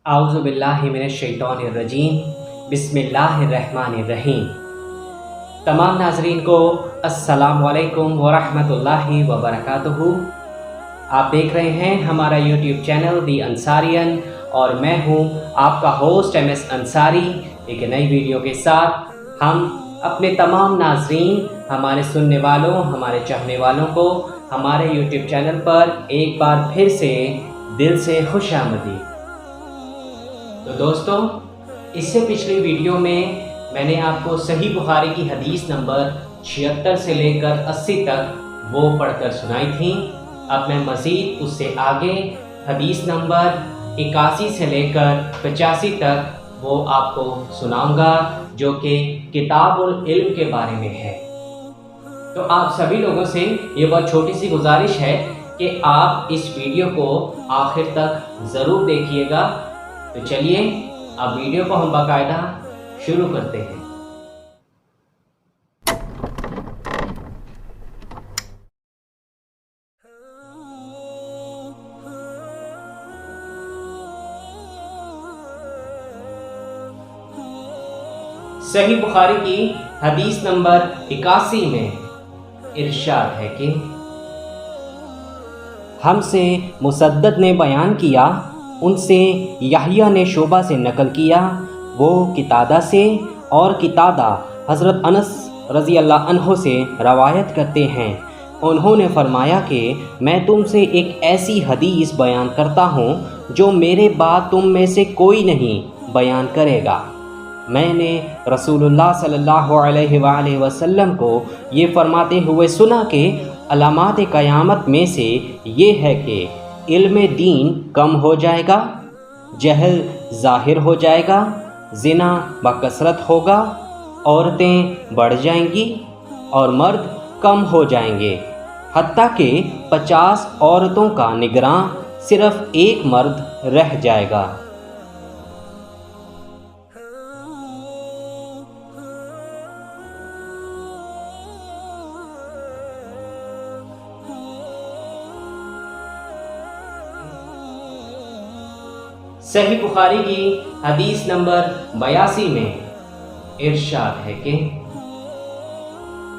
आऊज़ु बिल्लाहि मिनश्शैतानिर्रजीम बिस्मिल्लाहिर्रहमानिर्रहीम। तमाम नाज़रीन को अस्सलामु अलैकुम वरहमतुल्लाहि वबरकातुहू। आप देख रहे हैं हमारा यूट्यूब चैनल दी अंसारियन और मैं हूं आपका होस्ट MS अंसारी। एक नई वीडियो के साथ हम अपने तमाम नाज़रीन, हमारे सुनने वालों, हमारे चाहने वालों को हमारे यूट्यूब चैनल पर एक बार फिर से दिल से खुशामदीद। तो दोस्तों, इससे पिछली वीडियो में मैंने आपको सही बुखारी की हदीस नंबर 76 से लेकर 80 तक वो पढ़कर सुनाई थी। अब मैं मज़ीद उससे आगे हदीस नंबर 81 से लेकर 85 तक वो आपको सुनाऊंगा, जो कि किताबुल इल्म के बारे में है। तो आप सभी लोगों से ये बहुत छोटी सी गुजारिश है कि आप इस वीडियो को आखिर तक ज़रूर देखिएगा। तो चलिए अब वीडियो को हम बाकायदा शुरू करते हैं। सही बुखारी की हदीस नंबर 81 में इरशाद है कि हमसे मुसद्दद ने बयान किया, उनसे याहिया ने शोबा से नकल किया, वो कितादा से, और कितादा हज़रत अनस रज़ी अल्लाह अन्हो से रवायत करते हैं। उन्होंने फरमाया कि मैं तुमसे एक ऐसी हदीस बयान करता हूँ जो मेरे बाद तुम में से कोई नहीं बयान करेगा। मैंने रसूलुल्लाह सल्लल्लाहु अलैहि वसल्लम को ये फरमाते हुए सुना कि अलामात क़यामत में से ये है कि इल्म दीन कम हो जाएगा, जहल ज़ाहिर हो जाएगा, ज़िना बकसरत होगा, औरतें बढ़ जाएंगी और मर्द कम हो जाएंगे, हत्ता कि 50 औरतों का निगरां सिर्फ़ एक मर्द रह जाएगा। सही बुखारी की हदीस नंबर 82 में इरशाद है कि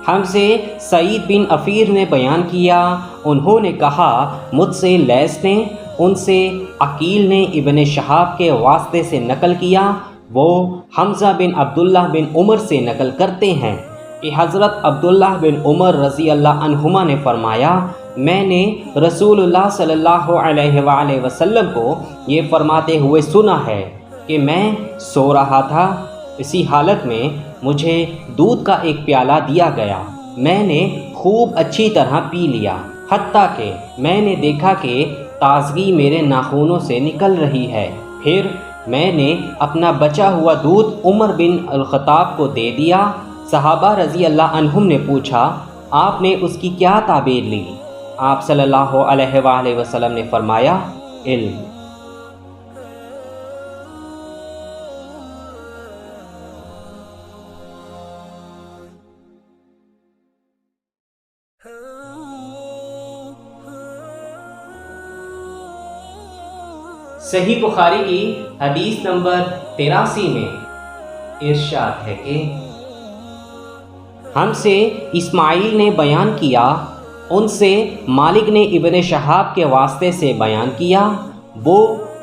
हमसे सईद बिन अफ़ीर ने बयान किया, उन्होंने कहा मुझसे लैस ने, उनसे अकील ने इब्न शहाब के वास्ते से नकल किया, वो हमज़ा बिन अब्दुल्लाह बिन उमर से नकल करते हैं कि हज़रत अब्दुल्लाह बिन उमर रज़ी अल्लाह अन्हुमा ने फरमाया, मैंने रसूलुल्लाह सल्लल्लाहु अलैहि वसल्लम को ये फरमाते हुए सुना है कि मैं सो रहा था, इसी हालत में मुझे दूध का एक प्याला दिया गया, मैंने खूब अच्छी तरह पी लिया, हत्ता कि मैंने देखा कि ताज़गी मेरे नाखूनों से निकल रही है। फिर मैंने अपना बचा हुआ दूध उमर बिन अल-ख़त्ताब को दे दिया। सहाबा रज़ी अल्लाह अन्हुम ने पूछा, आपने उसकी क्या ताबीर ली? आप सल्लल्लाहु अलैहि वसल्लम ने फरमाया, इल्म। सही बुखारी की हदीस नंबर 83 में इरशाद है कि हमसे इस्माइल ने बयान किया, उनसे मालिक ने इब्न शहाब के वास्ते से बयान किया, वो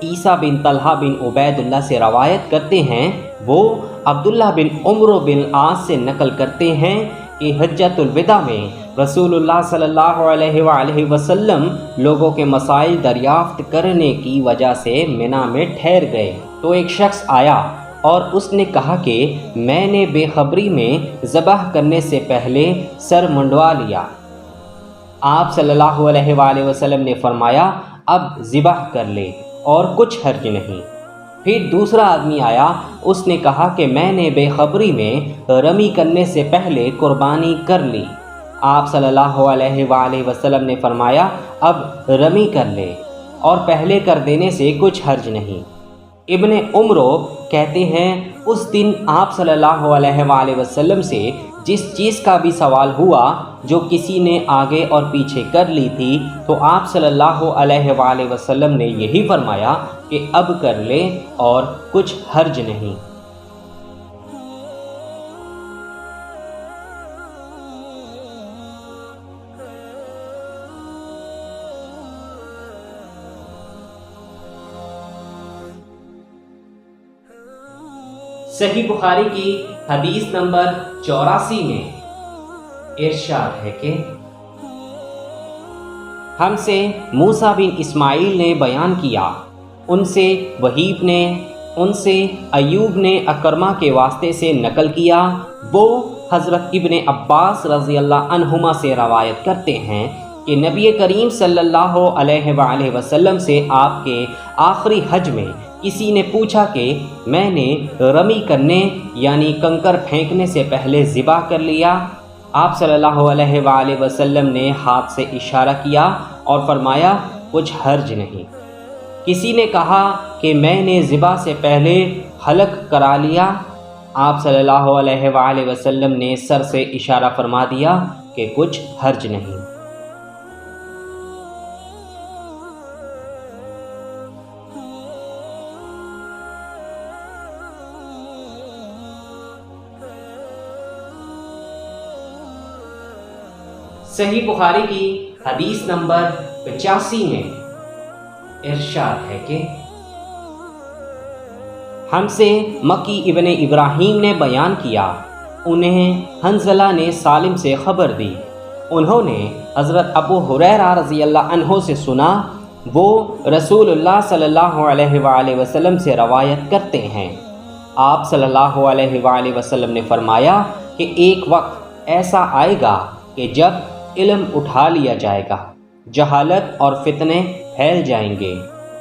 ईसा बिन तलहा बिन उबैदुल्लाह से रवायत करते हैं, वो अब्दुल्लाह बिन उम्र बिन आस से नकल करते हैं कि हज्जतुल विदा में रसूलुल्लाह सल्लल्लाहु अलैहि वसल्लम लोगों के मसाइल दरियाफ्त करने की वजह से मिना में ठहर गए, तो एक शख्स आया और उसने कहा कि मैंने बेखबरी में ज़बह करने से पहले सर मुंडवा लिया। आप सल्लल्लाहु अलैहि वसल्लम ने फरमाया, अब ज़िबाह कर ले और कुछ हर्ज नहीं। फिर दूसरा आदमी आया, उसने कहा कि मैंने बेखबरी में रमी करने से पहले कुर्बानी कर ली। आप सल्लल्लाहु अलैहि वसल्लम ने फरमाया, अब रमी कर ले और पहले कर देने से कुछ हर्ज नहीं। इब्न उम्रो कहते हैं, उस दिन आप सल्लल्लाहु अलैहि वसल्लम से जिस चीज़ का भी सवाल हुआ जो किसी ने आगे और पीछे कर ली थी, तो आप सल्लल्लाहु अलैहि वसल्लम ने यही फरमाया कि अब कर ले और कुछ हर्ज नहीं। सही बुखारी की हदीस नंबर 84 में इरशाद है कि हमसे मूसा बिन इस्माइल ने बयान किया, उनसे वहीब ने, उनसे अयूब ने अकरमा के वास्ते से नकल किया। वो हज़रत इब्ने अब्बास रज़ी अल्लाह अन्हुमा से रवायत करते हैं कि नबी करीम सल्लल्लाहु अलैहि वसल्लम से आपके आखिरी हज में किसी ने पूछा कि मैंने रमी करने यानी कंकर फेंकने से पहले ज़िबा कर लिया। आप सल्लल्लाहु अलैहि वसल्लम ने हाथ से इशारा किया और फरमाया कुछ हर्ज नहीं। किसी ने कहा कि मैंने ज़िबा से पहले हलक करा लिया। आप सल्लल्लाहु अलैहि वसल्लम ने सर से इशारा फरमा दिया कि कुछ हर्ज नहीं। सही बुखारी की हदीस नंबर 85 में इरशाद है कि हमसे मक्की इब्ने इब्राहीम ने बयान किया, उन्हें हंज़ला ने सालिम से खबर दी। उन्होंने हज़रत अबू हुरैरा रज़ी अल्लाह अन्हु से सुना, वो रसूलुल्लाह सल्लल्लाहु अलैहि वसल्लम से रवायत करते हैं। आप सल्लल्लाहु अलैहि वसल्लम ने फरमाया कि एक वक्त ऐसा आएगा कि जब इल्म उठा लिया जाएगा, जहालत और फितने फैल जाएंगे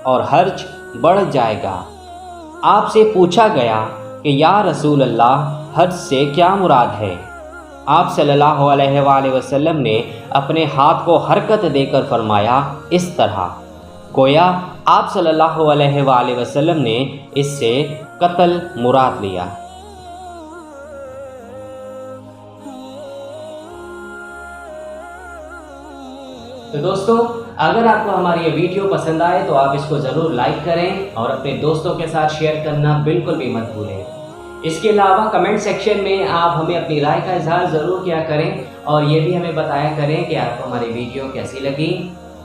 और हर्ज बढ़ जाएगा। आपसे पूछा गया कि या रसूल अल्लाह, हर्ज से क्या मुराद है? आप सल्लल्लाहु अलैहि वसल्लम ने अपने हाथ को हरकत देकर फरमाया इस तरह, गोया आप सल्लल्लाहु अलैहि वसल्लम ने इससे कत्ल मुराद लिया। तो दोस्तों, अगर आपको हमारी ये वीडियो पसंद आए तो आप इसको ज़रूर लाइक करें और अपने दोस्तों के साथ शेयर करना बिल्कुल भी मत भूलें। इसके अलावा कमेंट सेक्शन में आप हमें अपनी राय का इजहार ज़रूर किया करें और ये भी हमें बताया करें कि आपको हमारी वीडियो कैसी लगी।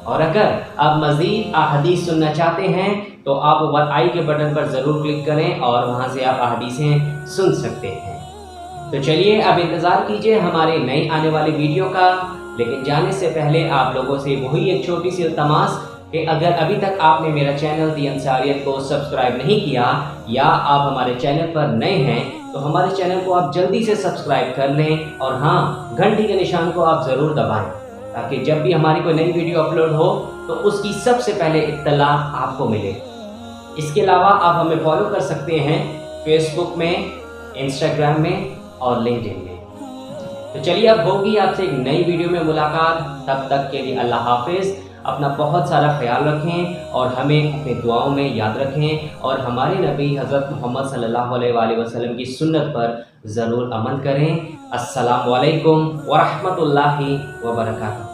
और अगर आप मज़ीद अहादीस सुनना चाहते हैं तो आप ऊपर आई के बटन पर ज़रूर क्लिक करें और वहाँ से आप अहादीसें सुन सकते हैं। तो चलिए अब इंतज़ार कीजिए हमारे नई आने वाली वीडियो का। लेकिन जाने से पहले आप लोगों से वही एक छोटी सी इल्तमास कि अगर अभी तक आपने मेरा चैनल दी अंसारियत को सब्सक्राइब नहीं किया या आप हमारे चैनल पर नए हैं तो हमारे चैनल को आप जल्दी से सब्सक्राइब कर लें और हाँ, घंटी के निशान को आप ज़रूर दबाएं ताकि जब भी हमारी कोई नई वीडियो अपलोड हो तो उसकी सबसे पहले इत्तला आपको मिले। इसके अलावा आप हमें फॉलो कर सकते हैं फेसबुक में, इंस्टाग्राम में और लिंक्डइन में। तो चलिए अब होगी आपसे एक नई वीडियो में मुलाकात। तब तक के लिए अल्लाह हाफिज़। अपना बहुत सारा ख्याल रखें और हमें अपनी दुआओं में याद रखें और हमारे नबी हज़रत मोहम्मद सल्लल्लाहु अलैहि वसल्लम की सुन्नत पर ज़रूर अमल करें। अस्सलामु अलैकुम व रहमतुल्लाहि व बरकातुहू।